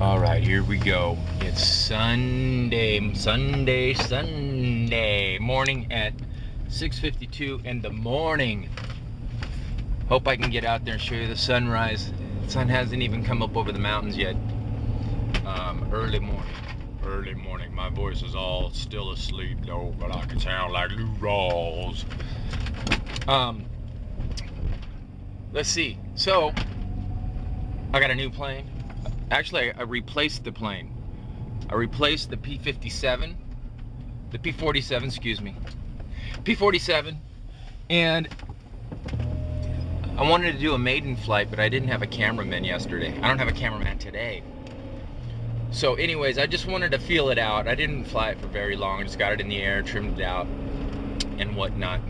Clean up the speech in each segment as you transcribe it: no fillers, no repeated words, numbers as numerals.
All right, here we go. It's Sunday morning at 6:52 in the morning. Hope I can get out there and show you the sunrise. The sun hasn't even come up over the mountains yet. Early morning. My voice is all still asleep though, but I can sound like Lou Rawls. Let's see. So, I got a new plane. Actually, I replaced the plane. I replaced the P-47, the P-47, excuse me, P-47, and I wanted to do a maiden flight, but I didn't have a cameraman yesterday. I don't have a cameraman today. So anyways, I just wanted to feel it out. I didn't fly it for very long. I just got it in the air, trimmed it out, and whatnot.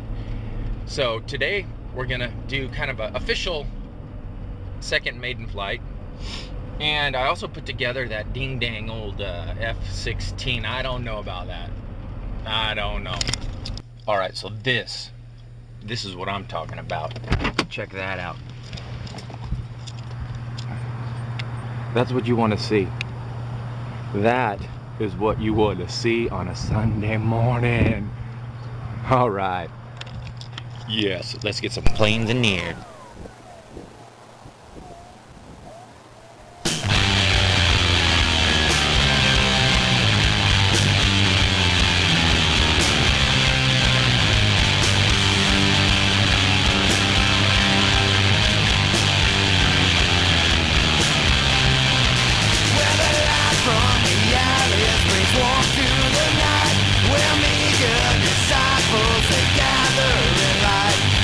So today, we're gonna do kind of an official second maiden flight. And I also put together that ding-dang old F-16. I don't know about that. I don't know. All right, so this is what I'm talking about. Check that out. That's what you want to see. That is what you want to see on a Sunday morning. All right. Yes, let's get some planes in the air.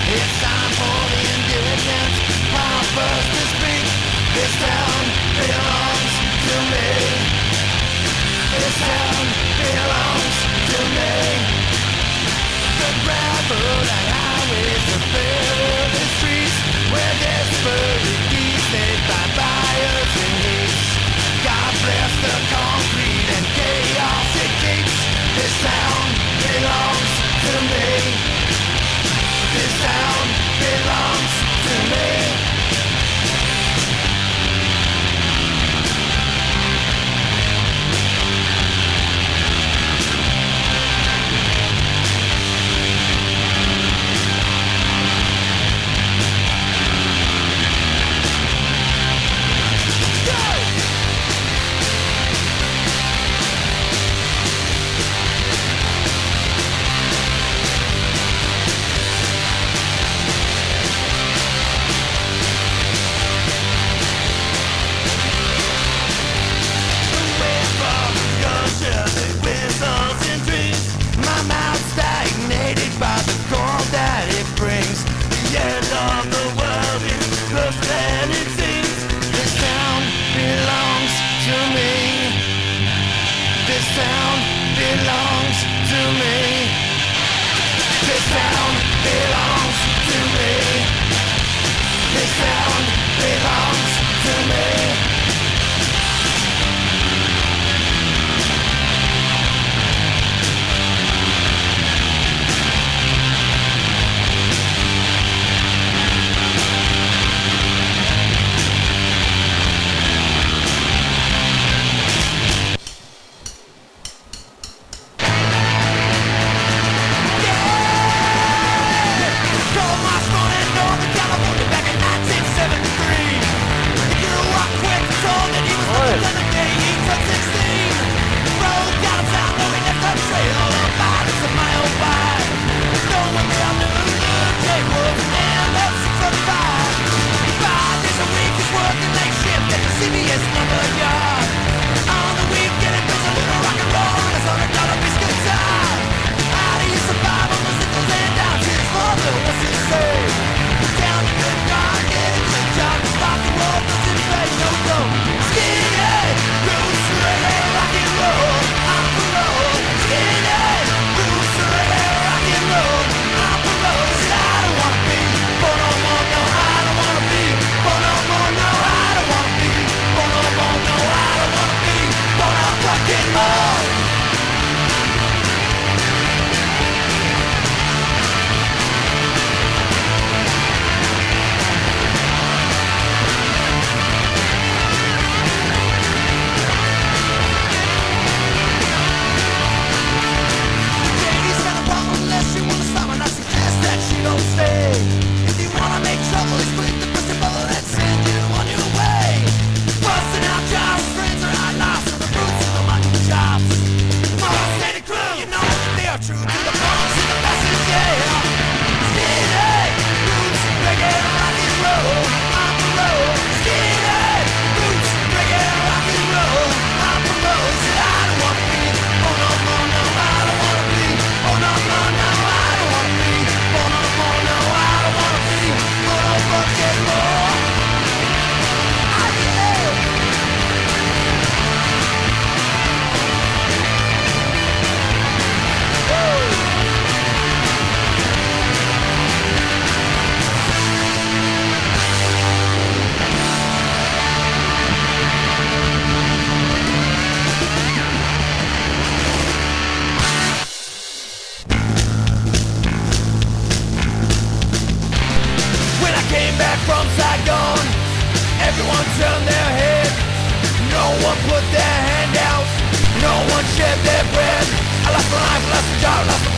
It's time for the endurance.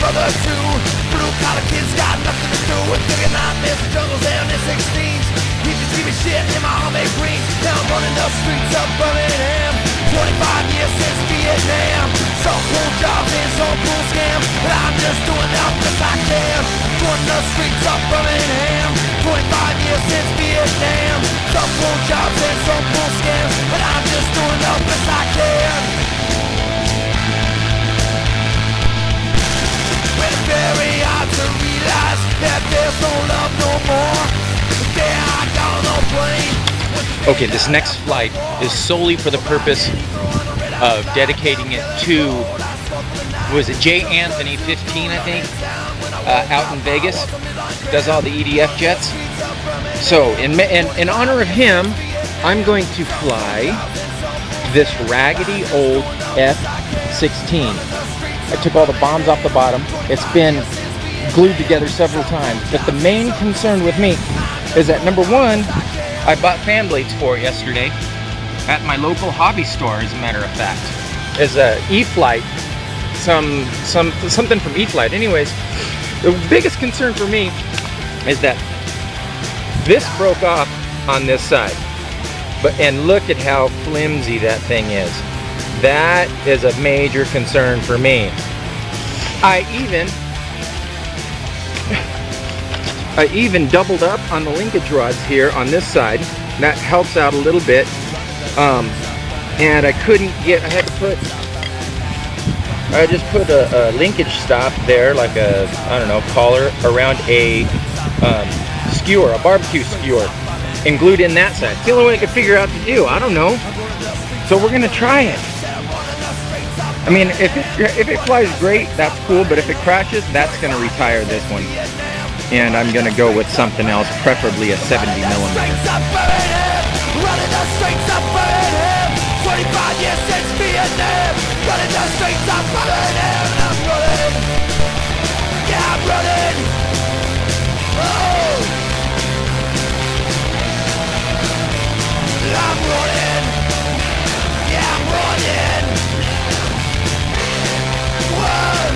brother too. Blue collar kids got nothing to do with thinking I miss jungles and F-16s. Keep the TV shit in my army greens. Now I'm running the streets of Birmingham. 25 years since Vietnam. Some cool jobs and some cool scams, but I'm just doing the best I can. Running the streets of Birmingham. 25 years since Vietnam. Some cool jobs and some cool scams, but I'm just doing the best I can. When it's very hard to realize that there's no love no more. There I got on no plane. Okay, this next flight is solely for the purpose of dedicating it to, was it J. Anthony 15, I think, out in Vegas. Does all the EDF jets. So, in honor of him, I'm going to fly this raggedy old F-16. I took all the bombs off the bottom. It's been glued together several times. But the main concern with me is that, number one, I bought fan blades for it yesterday at my local hobby store, as a matter of fact. Is a E-Flight, something from E-Flight. Anyways, the biggest concern for me is that this broke off on this side. And look at how flimsy that thing is. That is a major concern for me. I even doubled up on the linkage rods here on this side. That helps out a little bit. And I just put a linkage stop there, like a, I don't know, collar around a skewer, a barbecue skewer, and glued in that side. It's the only way I could figure out to do. I don't know. So we're gonna try it. I mean, if it flies great, that's cool, but if it crashes, that's gonna retire this one. And I'm gonna go with something else, preferably a 70 millimeter. Running the streets of Birmingham. 25 years since Vietnam. Running the streets of Birmingham. And I'm running. Yeah, I'm running. Oh. I'm running. Yeah, I'm running. Whoa.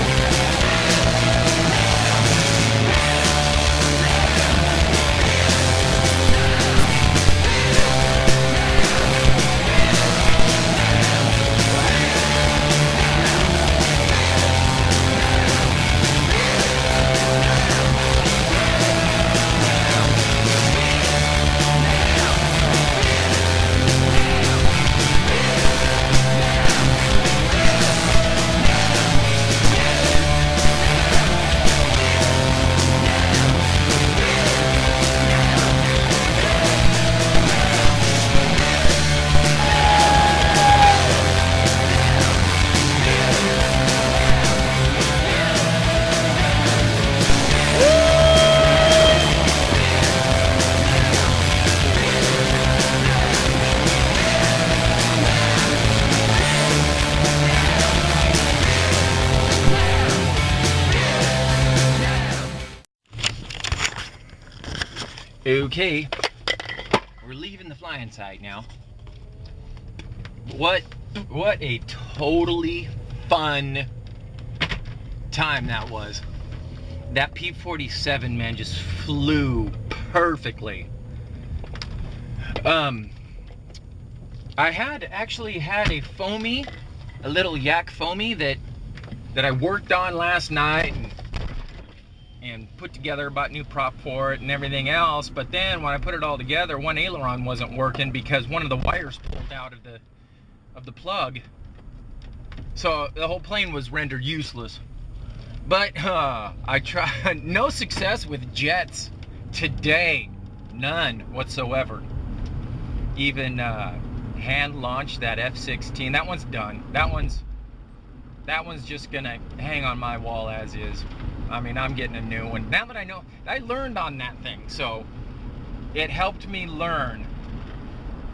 Okay, we're leaving the flying side now. What a totally fun time that was. That P-47, man, just flew perfectly. I actually had a foamy, a little yak foamy that I worked on last night and put together, bought new prop for it and everything else. But then when I put it all together, one aileron wasn't working because one of the wires pulled out of the plug. So the whole plane was rendered useless. But I tried, no success with jets today, none whatsoever. Even hand launched that F-16. That one's done. That one's just gonna hang on my wall as is. I mean, I'm getting a new one. Now that I know, I learned on that thing, so it helped me learn.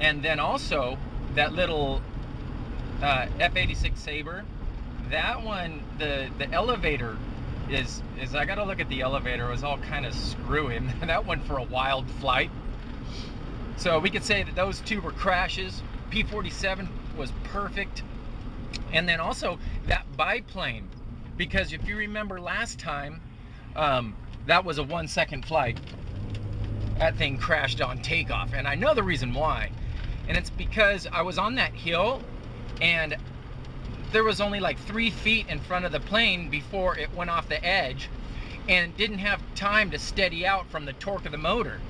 And then also, that little F-86 Sabre, that one, the elevator is I gotta look at the elevator. It was all kind of screwy. That went for a wild flight. So we could say that those two were crashes. P-47 was perfect. And then also, that biplane because if you remember last time, that was a 1-second flight. That thing crashed on takeoff, and I know the reason why. And it's because I was on that hill, and there was only like 3 feet in front of the plane before it went off the edge, and didn't have time to steady out from the torque of the motor.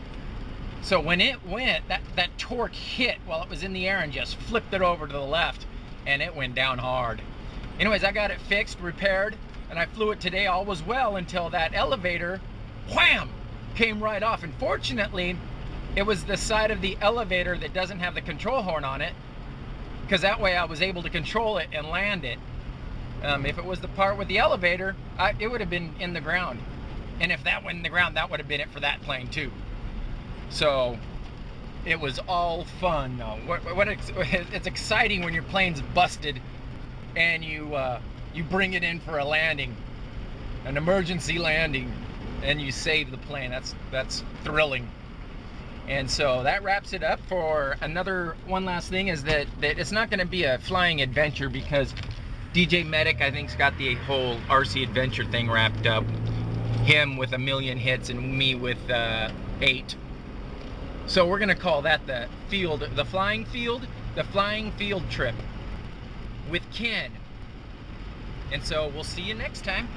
So when it went, that torque hit while it was in the air and just flipped it over to the left, and it went down hard. Anyways, I got it fixed, repaired, and I flew it today. All was well until that elevator, wham, came right off. And fortunately, it was the side of the elevator that doesn't have the control horn on it, because that way I was able to control it and land it. If it was the part with the elevator, it would have been in the ground. And if that went in the ground, that would have been it for that plane too. So it was all fun. It's exciting when your plane's busted and you bring it in for a landing, an emergency landing, and you save the plane. That's thrilling. And so that wraps it up. For one last thing is that it's not going to be a flying adventure, because DJ Medic, I think, has got the whole RC adventure thing wrapped up. Him with 1 million hits and me with 8. So we're going to call that the flying field trip with Kenn. And so we'll see you next time.